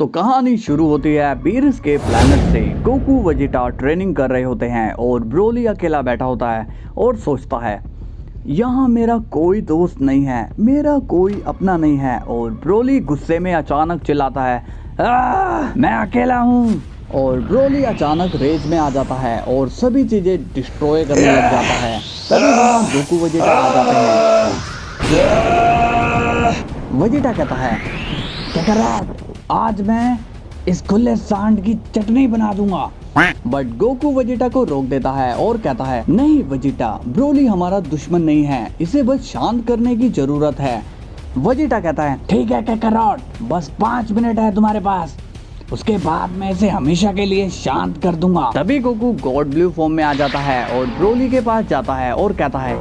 तो कहानी शुरू होती है बीरस के प्लैनेट से। गोकू वेजिटा ट्रेनिंग कर रहे होते हैं और ब्रोली अकेला बैठा होता है और सोचता है यहाँ मेरा कोई दोस्त नहीं है, मेरा कोई अपना नहीं है। और ब्रोली गुस्से में अचानक चिल्लाता है मैं अकेला हूँ। और ब्रोली अचानक रेज में आ जाता है और सभी चीजें डिस्ट्रॉय करने लग जाता है। तभी वहाँ गोकू वेजिटा आ जाते हैं। वेजिटा कहता है क्या कर रहा है? आज मैं इस खुले सांड की चटनी बना दूंगा। बट गोकू वेजिटा को रोक देता है और कहता है नहीं वेजिटा, ब्रोली हमारा दुश्मन नहीं है, इसे बस शांत करने की जरूरत है। वेजिटा कहता है ठीक है काकारोट, बस 5 मिनट है तुम्हारे पास, उसके बाद मैं इसे हमेशा के लिए शांत कर दूंगा। तभी गोकू गॉड ब्लू फॉर्म में आ जाता है और ब्रोली के पास जाता है और कहता है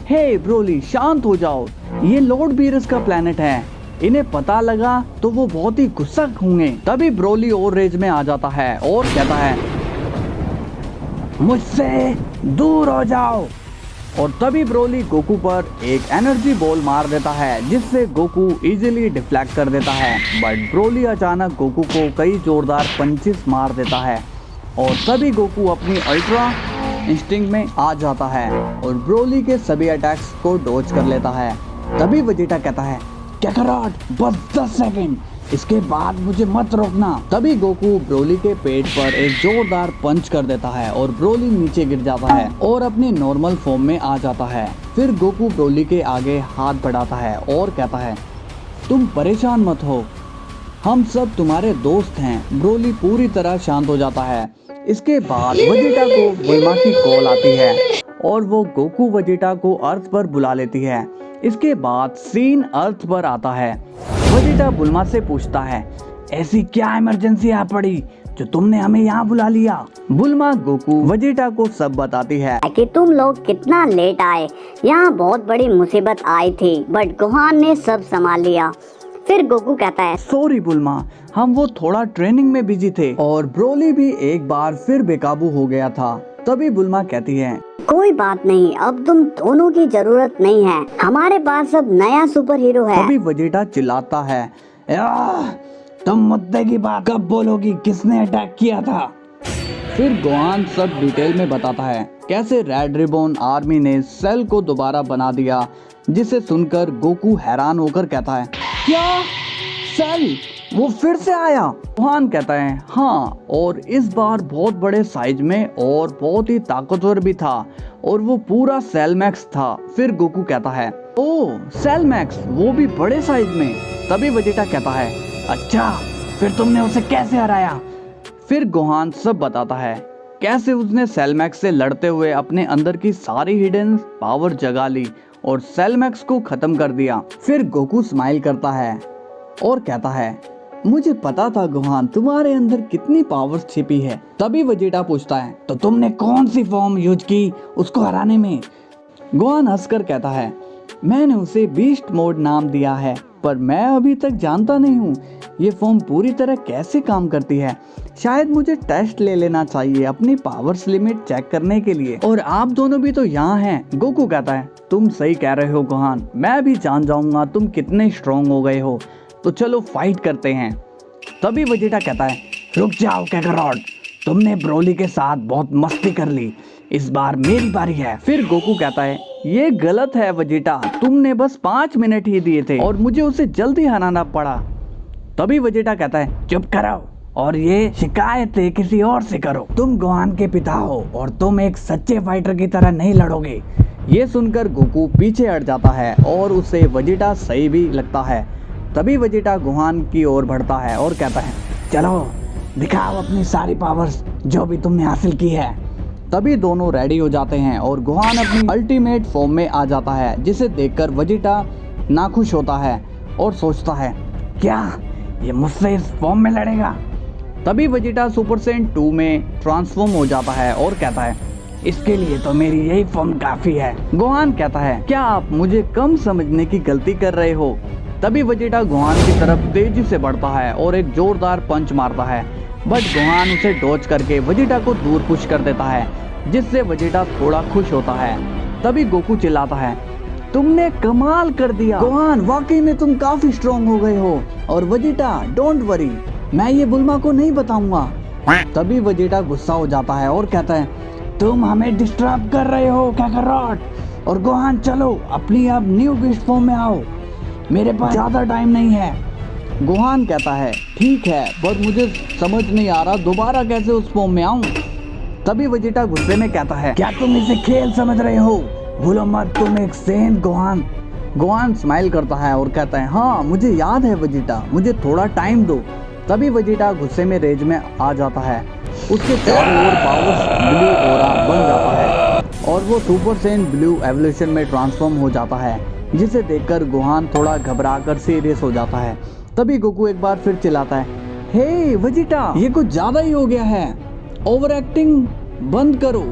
हे ब्रोली शांत हो जाओ, ये लॉर्ड बीरस का प्लेनेट है, इन्हें पता लगा तो वो बहुत ही गुस्सा होंगे। तभी ब्रोली और रेज में आ जाता है और कहता है मुझसे दूर हो जाओ। और तभी ब्रोली गोकू पर एक एनर्जी बॉल मार देता है जिससे गोकू इजीली डिफ्लेक्ट कर देता है। बट ब्रोली अचानक गोकू को कई जोरदार पंचेस मार देता है और तभी गोकू अपनी अल्ट्रा इंस्टिंक्ट में आ जाता है और ब्रोली के सभी अटैक्स को डॉज कर लेता है। तभी वेजिटा कहता है काकारोट बस 10 सेकंड, इसके बाद मुझे मत रोकना। तभी गोकू ब्रोली के पेट पर एक जोरदार पंच कर देता है और ब्रोली नीचे गिर जाता है और अपनी नॉर्मल फॉर्म में आ जाता है। फिर गोकू ब्रोली के आगे हाथ बढ़ाता है और कहता है तुम परेशान मत हो, हम सब तुम्हारे दोस्त हैं। ब्रोली पूरी तरह शांत हो जाता है। इसके बाद वेजिटा को बुल्मा की कॉल आती है और वो गोकू वेजिटा को अर्थ पर बुला लेती है। इसके बाद सीन अर्थ पर आता है। वेजिटा बुल्मा से पूछता है ऐसी क्या इमरजेंसी आ पड़ी जो तुमने हमें यहाँ बुला लिया? बुल्मा गोकू वेजिटा को सब बताती है कि तुम लोग कितना लेट आए, यहाँ बहुत बड़ी मुसीबत आई थी बट गोहान ने सब संभाल लिया। फिर गोकू कहता है सॉरी बुल्मा, हम वो थोड़ा ट्रेनिंग में बिजी थे। और ब्रोली भी एक बार फिर बेकाबू हो गया था। तभी बुल्मा कहती है कोई बात नहीं, अब तुम दोनों की जरूरत नहीं है, हमारे पास अब नया सुपर हीरो है। तभी वेजिटा चिल्लाता है तुम मुद्दे की बात कब बोलोगी, किसने अटैक किया था? फिर गोहान सब डिटेल में बताता है कैसे रेड रिबन आर्मी ने सेल को दोबारा बना दिया, जिसे सुनकर गोकू हैरान होकर कहता है क्या सेल वो फिर से आया? गोहान कहता है हाँ, और इस बार बहुत बड़े साइज में और बहुत ही ताकतवर भी था और वो पूरा सेल मैक्स था। फिर गोकू कहता है ओह सेल मैक्स, वो भी बड़े साइज में। तभी वेजिटा कहता है अच्छा फिर तुमने उसे कैसे हराया? फिर गोहान सब बताता है कैसे उसने सेल मैक्स से लड़ते हुए अपने अंदर की सारी हिडन पावर जगा ली और सेल मैक्स को खत्म कर दिया। फिर गोकू स्माइल करता है और कहता है मुझे पता था गोहान तुम्हारे अंदर कितनी पावर्स छिपी है। तभी वेजिटा पूछता है तो तुमने कौन सी फॉर्म यूज की उसको हराने में? गोहान हंसकर कहता है मैंने उसे बीस्ट मोड नाम दिया है, पर मैं अभी तक जानता नहीं हूँ ये फॉर्म पूरी तरह कैसे काम करती है। शायद मुझे टेस्ट ले लेना चाहिए अपनी पावर्स लिमिट चेक करने के लिए। और आप दोनों भी तो यहाँ हैं। गोकू कहता है तुम सही कह रहे हो गोहान, मैं भी जान जाऊंगा तुम कितने स्ट्रॉन्ग हो गए हो, तो चलो फाइट करते हैं। तभी वेजिटा कहता है रुक जाओ काकारोट, तुमने ब्रोली के साथ बहुत मस्ती कर ली, इस बार मेरी बारी है। फिर गोकू कहता है ये गलत है वेजिटा, तुमने बस 5 मिनट ही दिए थे और मुझे उसे जल्दी हराना पड़ा। तभी वेजिटा कहता है चुप करो और ये शिकायतें किसी और से करो, तुम गोहान के पिता हो और तुम एक सच्चे फाइटर की तरह नहीं लड़ोगे। ये सुनकर गोकू पीछे हट जाता है और उसे वेजिटा सही भी लगता है। तभी वेजिटा गोहान की ओर बढ़ता है और कहता है चलो दिखाओ अपनी सारी पावर्स जो भी तुमने हासिल की है। तभी दोनों रेडी हो जाते हैं और गोहान अपनी अल्टीमेट फॉर्म में आ जाता है, जिसे देखकर वेजिटा नाखुश होता है और सोचता है क्या ये मुझसे इस फॉर्म में लड़ेगा? तभी वेजिटा सुपर सेंट 2 में ट्रांसफॉर्म हो जाता है और कहता है इसके लिए तो मेरी यही फॉर्म काफी है। गोहान कहता है क्या आप मुझे कम समझने की गलती कर रहे हो? तभी वेजिटा गोहान की तरफ तेजी से बढ़ता है और एक जोरदार पंच मारता है, बट गोहान उसे डॉज करके वेजिटा को दूर पुश कर देता है, जिससे वेजिटा थोड़ा खुश होता है। तभी गोकू चिल्लाता है तुमने कमाल कर दिया गोहान, वाकई में तुम काफी स्ट्रॉन्ग हो गए हो। और वेजिटा डोंट वरी, मैं ये बुल्मा को नहीं बताऊंगा। तभी वेजिटा गुस्सा हो जाता है और कहता है, तुम हमें डिस्टर्ब कर रहे हो काकारोट, और गोहान चलो अपनी अब न्यू बीस्ट फॉर्म में आओ, मेरे पास ज्यादा टाइम नहीं है। गोहान कहता है, ठीक है, पर मुझे समझ नहीं आ रहा दोबारा कैसे उस फॉर्म में आऊं। तभी वेजिटा गुस्से में कहता है, क्या तुम इसे खेल समझ रहे हो? भूलो मत तुम एक सेंट गोहान। गोहान स्माइल करता है और कहता है, हाँ मुझे याद है वेजिटा, मुझे थोड़ा टाइम दो। तभी वेजिटा गुस्से में रेज में आ जाता है, उसके चारों ओर पावर्स ब्लू ऑरा बन जाता है और वो सुपर सेंट ब्लू एवोल्यूशन में ट्रांसफॉर्म हो जाता है, जिसे देखकर गोहान थोड़ा घबराकर सीरियस हो जाता है। तभी गोकू एक बार फिर चिल्लाता है, हे वेजिटा, ये कुछ ज्यादा ही हो गया है, ओवर एक्टिंग बंद करो।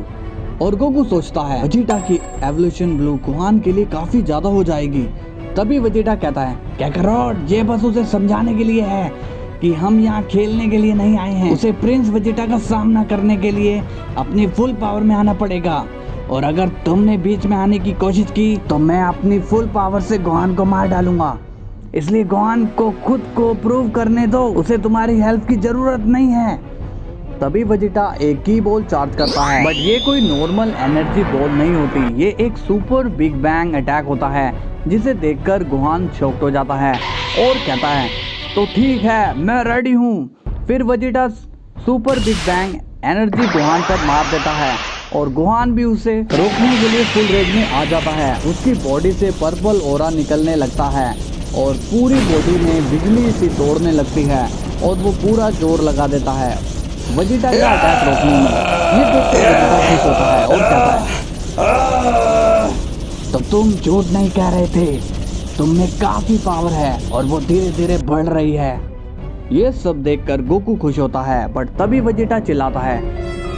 और गोकू सोचता है, वेजिटा की एवोल्यूशन ब्लू गोहान के लिए काफी ज्यादा हो जाएगी। तभी वेजिटा कहता है, काकारोट, ये बस उसे समझाने के लिए है कि हम यहाँ खेलने के लिए नहीं आए हैं, उसे प्रिंस वेजिटा का सामना करने के लिए अपनी फुल पावर में आना पड़ेगा, और अगर तुमने बीच में आने की कोशिश की तो मैं अपनी फुल पावर से गोहान को मार डालूंगा। इसलिए गोहान को खुद को प्रूव करने दो, उसे तुम्हारी हेल्प की जरूरत नहीं है। तभी वेजिटा एक की बॉल चार्ज करता है, बट ये कोई नॉर्मल एनर्जी बॉल नहीं होती, ये एक सुपर बिग बैंग अटैक होता है, जिसे देखकर गोहान शॉक्ड हो जाता है और कहता है, तो ठीक है, मैं रेडी हूँ। फिर Vegeta super big bang energy Gohan पर मार देता है और गोहान भी उसे रोकने के लिए फुल रेंज में आ जाता है। उसकी बॉडी से पर्पल ऑरा निकलने लगता है और पूरी बॉडी में बिजली सी दौड़ने लगती है और वो पूरा जोर लगा देता है वेजिटा का अटैक रोकने में। ये देखकर वेजिटा खुश होता है और कहता है, तो तुम झूठ नहीं कह रहे थे, तुम में काफी पावर है और वो धीरे धीरे बढ़ रही है। ये सब देखकर गोकू खुश होता है, बट तभी वेजिटा चिल्लाता है,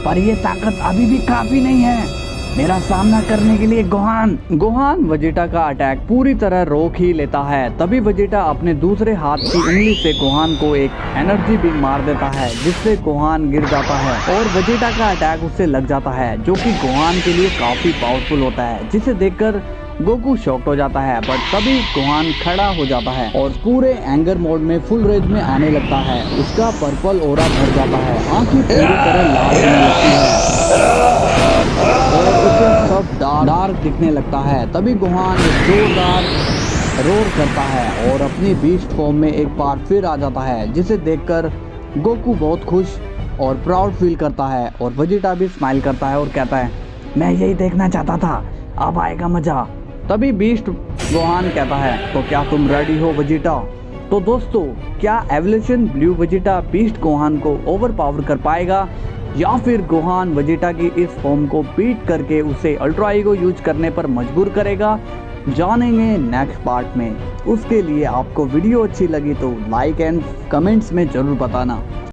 पर ये ताकत अभी भी काफी नहीं है मेरा सामना करने के लिए गोहान वेजिटा का अटैक पूरी तरह रोक ही लेता है। तभी वेजिटा अपने दूसरे हाथ की उंगली से गोहान को एक एनर्जी बीम मार देता है, जिससे गोहान गिर जाता है और वेजिटा का अटैक उससे लग जाता है, जो कि गोहान के लिए काफी पावरफुल होता है, जिसे देखकर गोकू शॉक्ड हो जाता है। बट तभी गोहान खड़ा हो जाता है और पूरे एंगर मोड में फुल रेंज में आने लगता है। उसका पर्पल ऑरा भर जाता है, आंखें पूरी तरह लाल होने लगती है और उसे सब डार्क दिखने लगता है। तभी गोहान जोरदार रोर करता है और अपनी बीस्ट फॉर्म में एक बार फिर आ जाता है, जिसे देखकर गोकू बहुत खुश और प्राउड फील करता है और वेजिटा भी स्माइल करता है और कहता है, मैं यही देखना चाहता था, अब आएगा मजा। तभी बीस्ट गोहान कहता है, तो क्या तुम रेडी हो वेजिटा? तो दोस्तों, क्या evolution blue Vegeta beast Gohan को ओवर पावर कर पाएगा, या फिर गोहान वेजिटा की इस फॉर्म को बीट करके उसे अल्ट्रा ईगो यूज करने पर मजबूर करेगा? जानेंगे नेक्स्ट पार्ट में। उसके लिए आपको वीडियो अच्छी लगी तो लाइक एंड कमेंट्स में जरूर बताना।